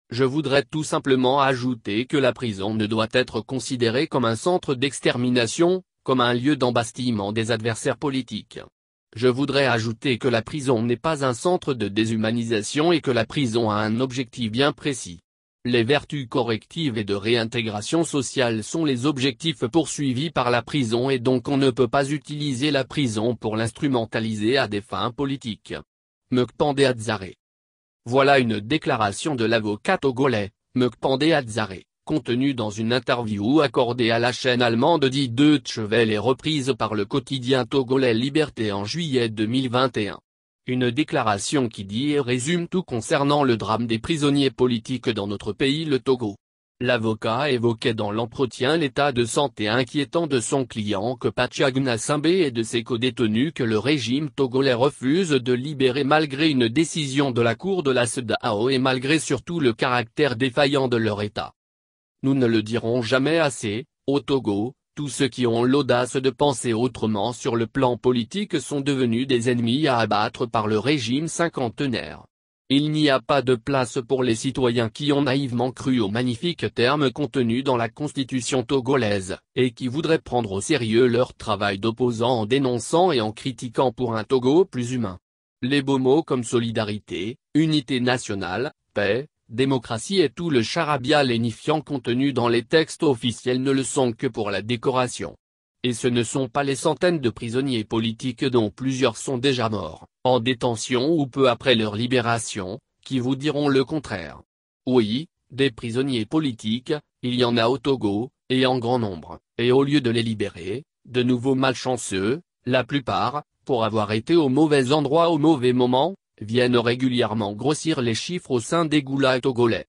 Je voudrais tout simplement ajouter que la prison ne doit être considérée comme un centre d'extermination, comme un lieu d'embastillement des adversaires politiques. Je voudrais ajouter que la prison n'est pas un centre de déshumanisation et que la prison a un objectif bien précis. Les vertus correctives et de réintégration sociale sont les objectifs poursuivis par la prison et donc on ne peut pas utiliser la prison pour l'instrumentaliser à des fins politiques. Mokpande Adzaré. Voilà une déclaration de l'avocat togolais, Mokpande Adzaré, contenue dans une interview accordée à la chaîne allemande Die Deutsche Welle et reprise par le quotidien togolais Liberté en juillet 2021. Une déclaration qui dit et résume tout concernant le drame des prisonniers politiques dans notre pays le Togo. L'avocat évoquait dans l'entretien l'état de santé inquiétant de son client Kpatshagna Simbé et de ses codétenus que le régime togolais refuse de libérer malgré une décision de la Cour de la CEDEAO et malgré surtout le caractère défaillant de leur état. Nous ne le dirons jamais assez, au Togo, tous ceux qui ont l'audace de penser autrement sur le plan politique sont devenus des ennemis à abattre par le régime cinquantenaire. Il n'y a pas de place pour les citoyens qui ont naïvement cru aux magnifiques termes contenus dans la constitution togolaise, et qui voudraient prendre au sérieux leur travail d'opposant en dénonçant et en critiquant pour un Togo plus humain. Les beaux mots comme solidarité, unité nationale, paix, démocratie et tout le charabia lénifiant contenu dans les textes officiels ne le sont que pour la décoration. Et ce ne sont pas les centaines de prisonniers politiques dont plusieurs sont déjà morts, en détention ou peu après leur libération, qui vous diront le contraire. Oui, des prisonniers politiques, il y en a au Togo, et en grand nombre, et au lieu de les libérer, de nouveaux malchanceux, la plupart, pour avoir été au mauvais endroit au mauvais moment, viennent régulièrement grossir les chiffres au sein des goulags togolais.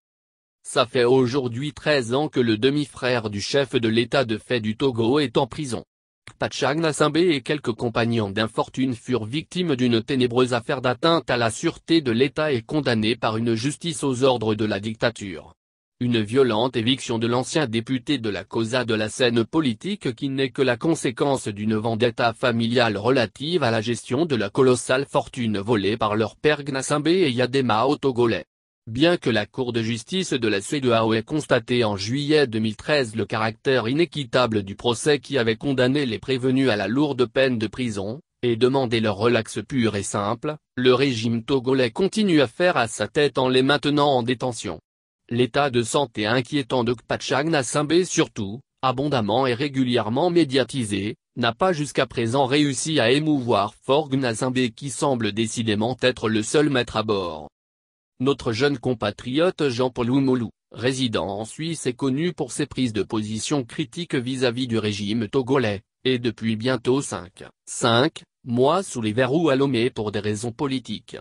Ça fait aujourd'hui 13 ans que le demi-frère du chef de l'État de fait du Togo est en prison. Kpatshagna Simbé et quelques compagnons d'infortune furent victimes d'une ténébreuse affaire d'atteinte à la sûreté de l'État et condamnés par une justice aux ordres de la dictature. Une violente éviction de l'ancien député de la causa de la scène politique qui n'est que la conséquence d'une vendetta familiale relative à la gestion de la colossale fortune volée par leur père Gnassingbé et Yadema aux Togolais. Bien que la Cour de justice de la CEDEAO ait constaté en juillet 2013 le caractère inéquitable du procès qui avait condamné les prévenus à la lourde peine de prison, et demandé leur relax pur et simple, le régime togolais continue à faire à sa tête en les maintenant en détention. L'état de santé inquiétant de Kpatshagna Simbé surtout, abondamment et régulièrement médiatisé, n'a pas jusqu'à présent réussi à émouvoir fort Gnassingbé qui semble décidément être le seul maître à bord. Notre jeune compatriote Jean-Paul Oumoulou, résident en Suisse est connu pour ses prises de position critiques vis-à-vis du régime togolais, et depuis bientôt 5 mois sous les verrous à Lomé pour des raisons politiques.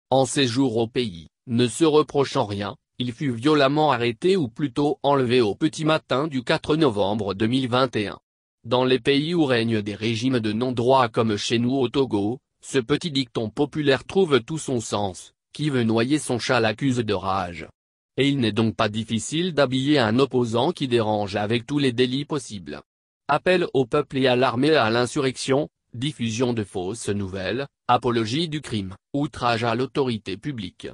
En séjour au pays, ne se reprochant rien, il fut violemment arrêté ou plutôt enlevé au petit matin du 4 novembre 2021. Dans les pays où règnent des régimes de non-droit comme chez nous au Togo, ce petit dicton populaire trouve tout son sens, qui veut noyer son chat l'accuse de rage. Et il n'est donc pas difficile d'habiller un opposant qui dérange avec tous les délits possibles. Appel au peuple et à l'armée à l'insurrection, diffusion de fausses nouvelles, apologie du crime, outrage à l'autorité publique.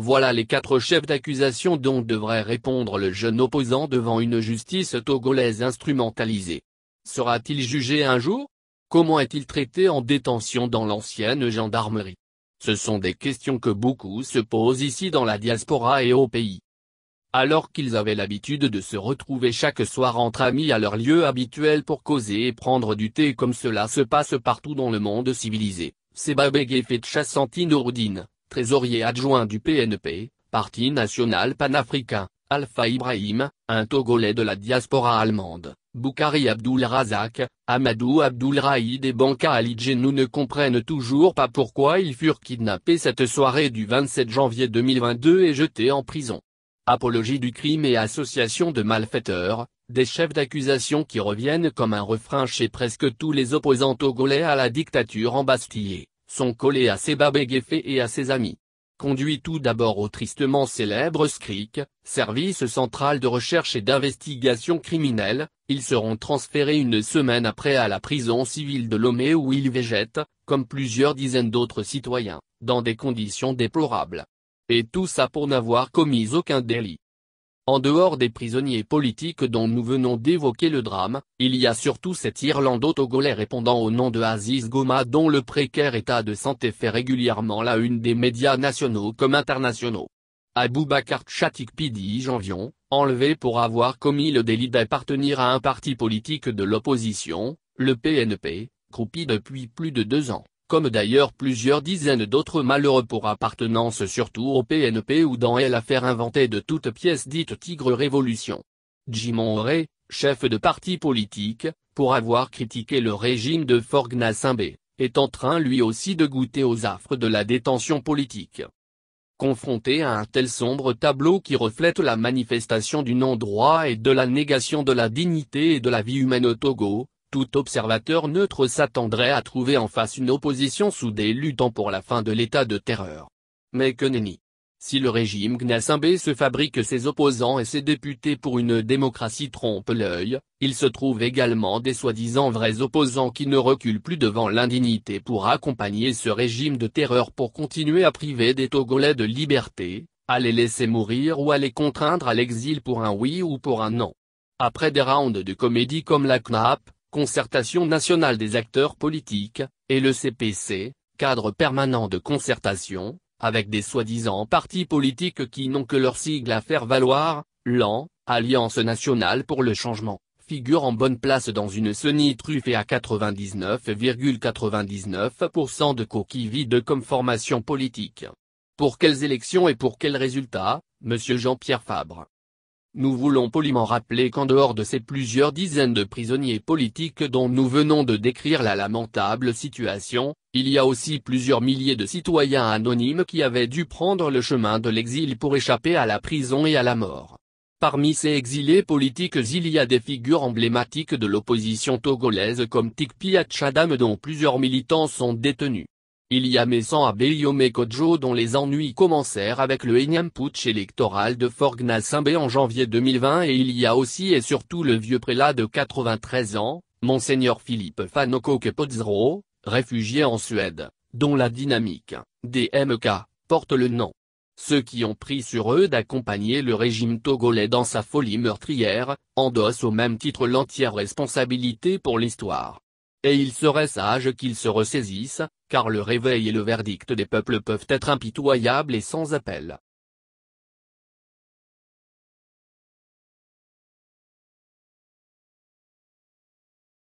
Voilà les 4 chefs d'accusation dont devrait répondre le jeune opposant devant une justice togolaise instrumentalisée. Sera-t-il jugé un jour? Comment est-il traité en détention dans l'ancienne gendarmerie? Ce sont des questions que beaucoup se posent ici dans la diaspora et au pays. Alors qu'ils avaient l'habitude de se retrouver chaque soir entre amis à leur lieu habituel pour causer et prendre du thé comme cela se passe partout dans le monde civilisé, Sebabege Fetchasanti Nouroudine, trésorier adjoint du PNP, Parti national panafricain, Alpha Ibrahim, un Togolais de la diaspora allemande, Boukari Abdul Razak, Amadou Abdul Raïd et Banka Ali Djenou ne comprennent toujours pas pourquoi ils furent kidnappés cette soirée du 27 janvier 2022 et jetés en prison. Apologie du crime et association de malfaiteurs, des chefs d'accusation qui reviennent comme un refrain chez presque tous les opposants togolais à la dictature embastillée, sont collés à Sebabege et à ses amis. Conduit tout d'abord au tristement célèbre SCRIC, Service central de recherche et d'investigation criminelle, ils seront transférés une semaine après à la prison civile de Lomé où ils végètent, comme plusieurs dizaines d'autres citoyens, dans des conditions déplorables. Et tout ça pour n'avoir commis aucun délit. En dehors des prisonniers politiques dont nous venons d'évoquer le drame, il y a surtout cet Irlando-Togolais répondant au nom de Aziz Goma dont le précaire état de santé fait régulièrement la une des médias nationaux comme internationaux. Aboubacar Tchatik Pidi Janvion, enlevé pour avoir commis le délit d'appartenir à un parti politique de l'opposition, le PNP, croupi depuis plus de 2 ans. Comme d'ailleurs plusieurs dizaines d'autres malheureux pour appartenance surtout au PNP ou dans l'affaire inventée de toute pièce dite Tigre Révolution. Djimon Oré, chef de parti politique, pour avoir critiqué le régime de Faure Gnassingbé, est en train lui aussi de goûter aux affres de la détention politique. Confronté à un tel sombre tableau qui reflète la manifestation du non-droit et de la négation de la dignité et de la vie humaine au Togo, tout observateur neutre s'attendrait à trouver en face une opposition soudée luttant pour la fin de l'état de terreur. Mais que nenni. Si le régime Gnassingbé se fabrique ses opposants et ses députés pour une démocratie trompe l'œil, il se trouve également des soi-disant vrais opposants qui ne reculent plus devant l'indignité pour accompagner ce régime de terreur pour continuer à priver des Togolais de liberté, à les laisser mourir ou à les contraindre à l'exil pour un oui ou pour un non. Après des rounds de comédie comme la CNAP, Concertation nationale des acteurs politiques, et le CPC, cadre permanent de concertation, avec des soi-disant partis politiques qui n'ont que leur sigle à faire valoir, l'AN, Alliance nationale pour le changement, figure en bonne place dans une Sony truffée à 99,99% de coquilles vides comme formation politique. Pour quelles élections et pour quels résultats, monsieur Jean-Pierre Fabre? Nous voulons poliment rappeler qu'en dehors de ces plusieurs dizaines de prisonniers politiques dont nous venons de décrire la lamentable situation, il y a aussi plusieurs milliers de citoyens anonymes qui avaient dû prendre le chemin de l'exil pour échapper à la prison et à la mort. Parmi ces exilés politiques il y a des figures emblématiques de l'opposition togolaise comme Tikpi Atchadam dont plusieurs militants sont détenus. Il y a Messan Abeyome Kodjo dont les ennuis commencèrent avec le énième putsch électoral de Faure Gnassingbé en janvier 2020 et il y a aussi et surtout le vieux prélat de 93 ans, Monseigneur Philippe Fanoko Kepodzro, réfugié en Suède, dont la dynamique, DMK, porte le nom. Ceux qui ont pris sur eux d'accompagner le régime togolais dans sa folie meurtrière, endossent au même titre l'entière responsabilité pour l'histoire. Et il serait sage qu'ils se ressaisissent, car le réveil et le verdict des peuples peuvent être impitoyables et sans appel.